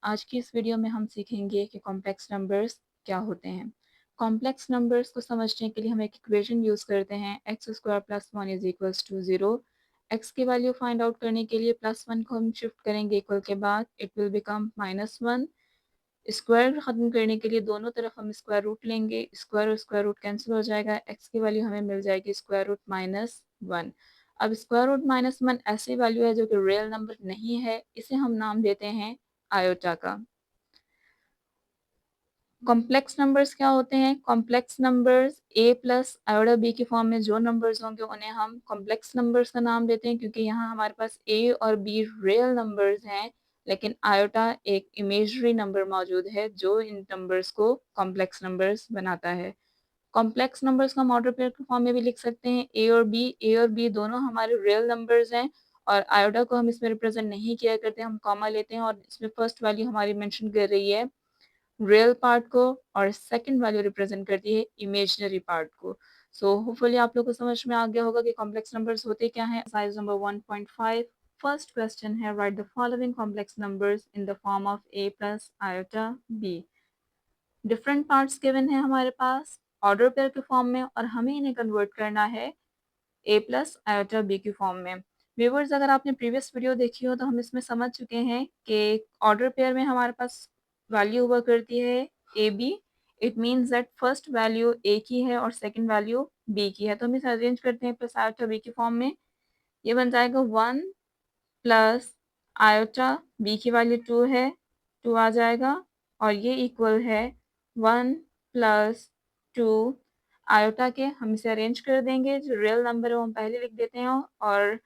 आज की इस वीडियो में हम सीखेंगे कि कॉम्प्लेक्स नंबर्स क्या होते हैं। कॉम्प्लेक्स नंबर्स को समझने के लिए हम एक इक्वेशन यूज़ करते हैं x square plus one is equals to zero. X की वैल्यू फाइंड आउट करने के लिए प्लस वन को हम शिफ्ट करेंगे इक्वल के बाद, it will become minus one. Square ख़त्म करने के लिए दोनों तरफ हम स्क्वायर रूट लेंगे, स्क्वायर और स्क्वायर रूट कैंसिल हो जाएगा, एक्स की वैल्यू हमें मिल जाएगी स्क्वायर रूट माइनस वन। अब स्क्वायर रूट माइनस वन ऐसी वैल्यू है जो कि रियल नंबर नहीं है, इसे हम नाम देते हैं आयोटा का। कॉम्प्लेक्स नंबर्स क्या होते हैं? कॉम्प्लेक्स नंबर्स ए प्लस आयोटा बी के फॉर्म में जो नंबर्स होंगे उन्हें हम कॉम्प्लेक्स नंबर्स का नाम देते हैं, क्योंकि यहाँ हमारे पास ए और बी रियल नंबर्स हैं, लेकिन आयोटा एक इमेजरी नंबर मौजूद है जो इन नंबर्स को कॉम्प्लेक्स नंबर्स बनाता है। कॉम्प्लेक्स नंबर्स को हम ऑर्डर पेयर के फॉर्म में भी लिख सकते हैं, ए और बी दोनों हमारे रियल नंबर्स हैं, और आयोटा को हम इसमें रिप्रेजेंट नहीं किया करते, हम कॉमा लेते हैं और इसमें फर्स्ट वैल्यू हमारी मेंशन कर रही है रियल पार्ट को और सेकंड वैल्यू रिप्रेजेंट करती है इमेजिनरी पार्ट को। सो होपफुली आप लोग को समझ में आ गया होगा कि कॉम्प्लेक्स नंबर्स होते क्या हैं। एक्सरसाइज नंबर 1.5 फर्स्ट क्वेश्चन है, right the following complex numbers in the form of a plus iota b. Different parts given है हमारे पास ऑर्डर पेयर के फॉर्म में, और हमें इन्हें कन्वर्ट करना है ए प्लस आयोटा बी की फॉर्म में। व्यूवर्स, अगर आपने प्रीवियस वीडियो देखी हो तो हम इसमें समझ चुके हैं कि ऑर्डर पेयर में हमारे पास वैल्यू हुआ करती है A B. It means that first value A की है और सेकंड वैल्यू बी की है, तो हम इसे अरेंज करते हैं प्लस आयोटा बी की फॉर्म में। ये बन जाएगा वन प्लस आयोटा बी की वैल्यू टू है, टू आ जाएगा, और ये इक्वल है वन प्लस टू आयोटा के। हम इसे अरेंज कर देंगे, जो रियल नंबर है वो हम पहले लिख देते हैं और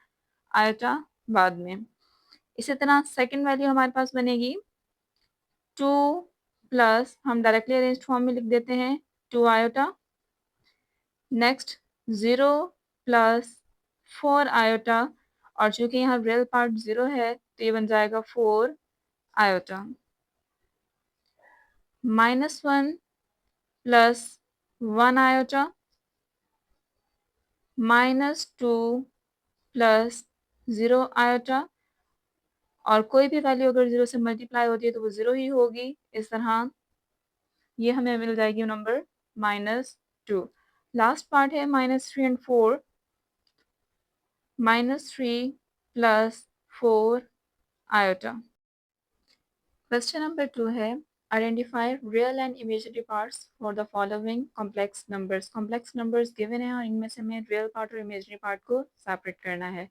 आयोटा बाद में। इसी तरह सेकंड वैल्यू हमारे पास बनेगी टू प्लस, हम डायरेक्टली अरेंज फॉर्म में लिख देते हैं two iota. Next zero plus four iota, और चूंकि यहाँ रियल पार्ट ज़ीरो है तो ये बन जाएगा four iota. Minus one plus one iota, minus two plus zero iota, और कोई भी वैल्यू अगर ज़ीरो से मल्टीप्लाई होती है तो वो ज़ीरो ही होगी। इस तरह ये हमें मिल जाएगी number minus two. Last part है minus three and four, minus three plus four iota. Question number 2 है, identify real and imaginary parts for the following complex numbers. Complex numbers given है और इनमें से हमें रियल पार्ट और imaginary part को separate करना है।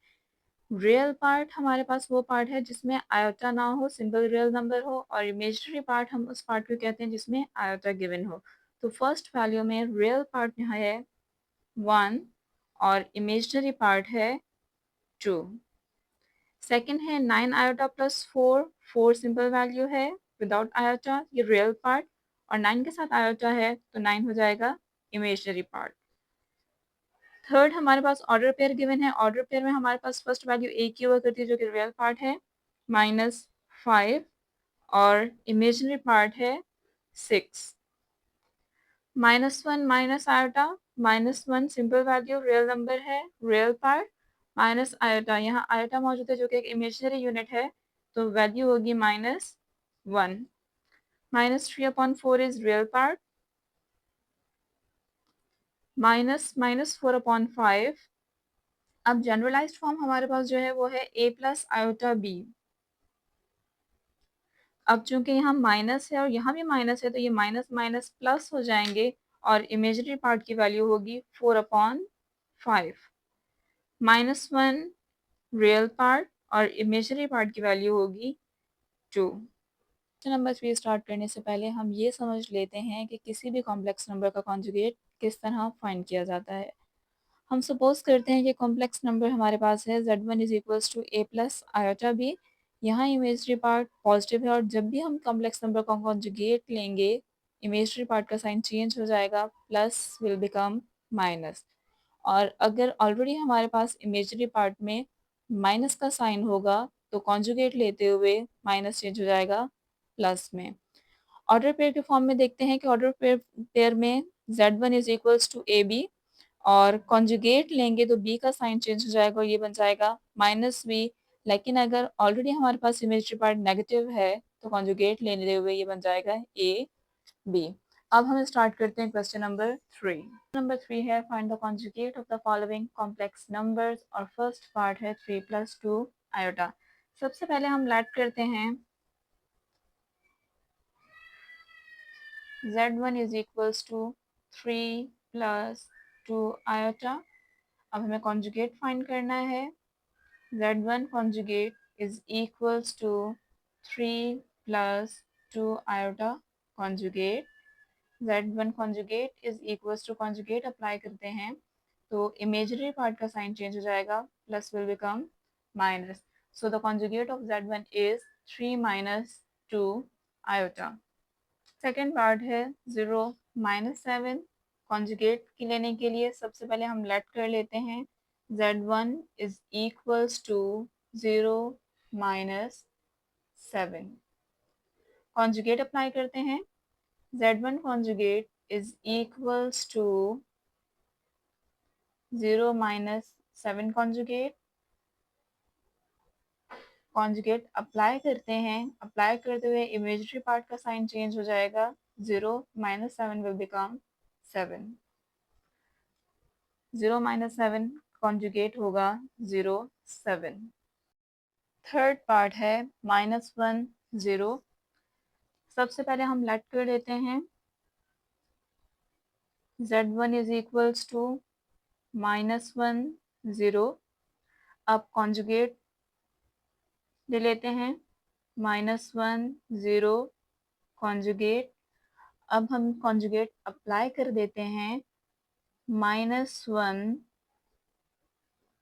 रियल पार्ट हमारे पास वो पार्ट है जिसमें आयोटा ना हो, सिंपल रियल नंबर हो, और इमेजिनरी पार्ट हम उस पार्ट को कहते हैं जिसमें आयोटा गिवन हो। तो फर्स्ट वैल्यू में रियल पार्ट यहाँ है वन और इमेजिनरी पार्ट है टू। सेकेंड है nine iota plus four, four simple value है विदाउट आयोटा, ये रियल पार्ट, और नाइन के साथ आयोटा है तो नाइन हो जाएगा इमेजिनरी पार्ट। थर्ड हमारे पास ऑर्डर पेयर गिवन है, ऑर्डर पेयर में हमारे पास फर्स्ट वैल्यू ए की हुआ करती है जो कि रियल पार्ट है माइनस फाइव, और इमेजिनरी पार्ट है six. Minus one minus iota, minus one simple value real number है, रियल पार्ट, माइनस आयोटा, यहाँ आयोटा मौजूद है जो कि एक इमेजिनरी यूनिट है, तो वैल्यू होगी minus one. Minus three upon four is real part, minus minus four upon five. अब जनरलाइज्ड फॉर्म हमारे पास जो है वो है ए प्लस आयोटा बी। अब चूंकि यहाँ माइनस है और यहाँ भी माइनस है तो ये माइनस माइनस प्लस हो जाएंगे, और इमेजिनरी पार्ट की वैल्यू होगी four upon five. Minus one real part और इमेजिनरी पार्ट की वैल्यू होगी टू। नंबर 3 स्टार्ट करने से पहले हम ये समझ लेते हैं कि किसी भी कॉम्प्लेक्स नंबर का कॉन्जुगेट किस तरह फाइंड किया जाता है। हम सपोज करते हैं कि कॉम्प्लेक्स नंबर हमारे पास है z1 is equals to a plus iota b. यहाँ इमेजरी पार्ट पॉजिटिव है, और जब भी हम कॉम्प्लेक्स नंबर का कॉन्जुगेट लेंगे इमेजरी पार्ट का साइन चेंज हो जाएगा, प्लस विल बिकम माइनस। और अगर ऑलरेडी हमारे पास इमेजरी पार्ट में माइनस का साइन होगा तो कॉन्जुगेट लेते हुए माइनस चेंज हो जाएगा प्लस में। ऑर्डर पेयर के फॉर्म में देखते हैं कि ऑर्डर पेयर में z1 is equals to a b, और कॉन्जुगेट लेंगे तो b का साइन चेंज हो जाएगा और ये बन जाएगा माइनस बी। लेकिन अगर ऑलरेडी हमारे पास इमेजरी पार्ट नेगेटिव है तो कॉन्जुगेट लेने हुए ये बन जाएगा ए बी। अब हम स्टार्ट करते हैं क्वेश्चन नंबर 3। नंबर 3 है find the conjugate of the following complex numbers और फर्स्ट पार्ट है 3 + 2 आयोटा। सबसे पहले हम लेट करते हैं z1 is equals to 3 + 2 iota. अब हमें कॉन्जुगेट फाइंड करना है। z1 conjugate is equals to 3 + 2 iota conjugate. z1 conjugate is equals to conjugate apply करते हैं तो इमेजरी पार्ट का साइन चेंज हो जाएगा, plus will become minus. So the conjugate of z1 is 3 - 2 iota. Second part है 0 - 7। Conjugate की लेने के लिए सबसे पहले हम लेट कर लेते हैं z1 is equals to 0 - 7। Conjugate apply करते हैं z1 conjugate is equals to 0 - 7 conjugate। Conjugate apply करते हैं, अप्लाई करते हुए इमेजरी पार्ट का साइन चेंज हो जाएगा, 0 - 7 विल बिकम 7। 0 - 7 कॉन्जुगेट होगा 0 7। थर्ड पार्ट है -1 0। सबसे पहले हम लेट कर लेते हैं z1 इज इक्वल्स टू -1 0। अब कॉन्जुगेट ले लेते हैं -1 0 कॉन्जुगेट। अब हम कॉन्जुगेट अप्लाई कर देते हैं -1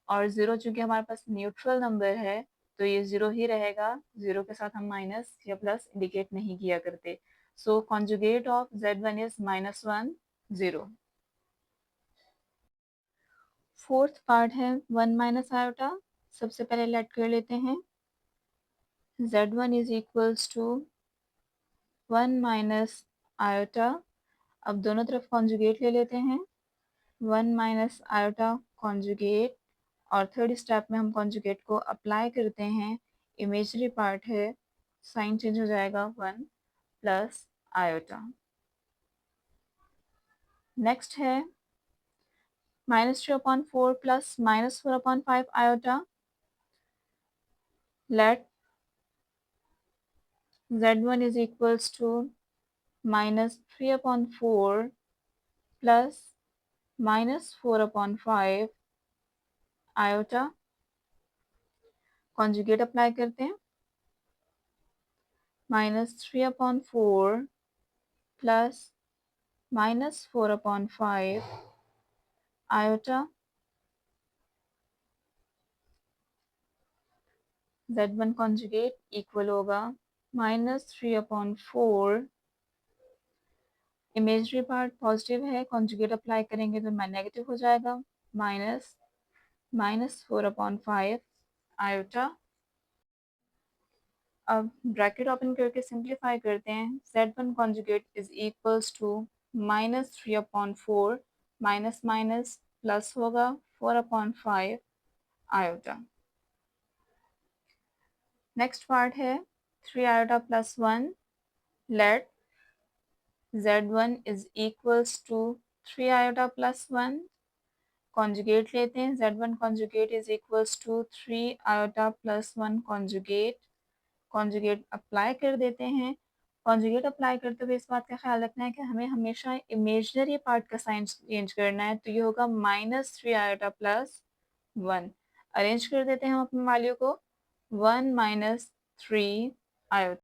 और 0, चूंकि हमारे पास न्यूट्रल नंबर है तो ये 0 ही रहेगा। 0 के साथ हम माइनस या प्लस इंडिकेट नहीं किया करते। So conjugate of z1 is -1 0। Fourth part है 1 - आयोटा। सबसे पहले लेट कर लेते हैं z1 is equals to 1 - iota. अब दोनों तरफ कॉन्जुगेट ले लेते हैं 1 - आयोटा कॉन्जुगेट। और थर्ड स्टेप में हम कॉन्जुगेट को अप्लाई करते हैं, इमेजरी पार्ट है, साइन चेंज हो जाएगा 1 + आयोटा। नेक्स्ट है -3/4 + -4/5 iota. Let z1 is equals to -3/4 + -4/5 iota. Conjugate apply करते हैं -3/4 + -4/5 आयोटा। z1 कॉन्जुगेट इक्वल होगा -3/4, इमेजरी पार्ट पॉजिटिव है, कॉन्जुगेट अप्लाई करेंगे तो नेगेटिव हो जाएगा, -4/5 आयोटा। अब ब्रैकेट ओपन करके सिंप्लीफाई करते हैं। z1 conjugate is equals to -3/4 minus minus plus होगा 4/5 आयोटा। नेक्स्ट पार्ट है 3 iota + 1। Let z1 is equals to 3 iota + 1। Conjugate लेते हैं, z1 conjugate is equals to 3 iota + 1 conjugate. Conjugate apply कर देते हैं। कॉन्जुगेट अप्लाई करते हुए इस बात का ख्याल रखना है कि हमें हमेशा इमेजनरी पार्ट का साइन चेंज करना है, तो ये होगा -3 आयोटा + 1। अरेंज कर देते हैं हम अपनी वैल्यू को 1 - 3 आयोटा।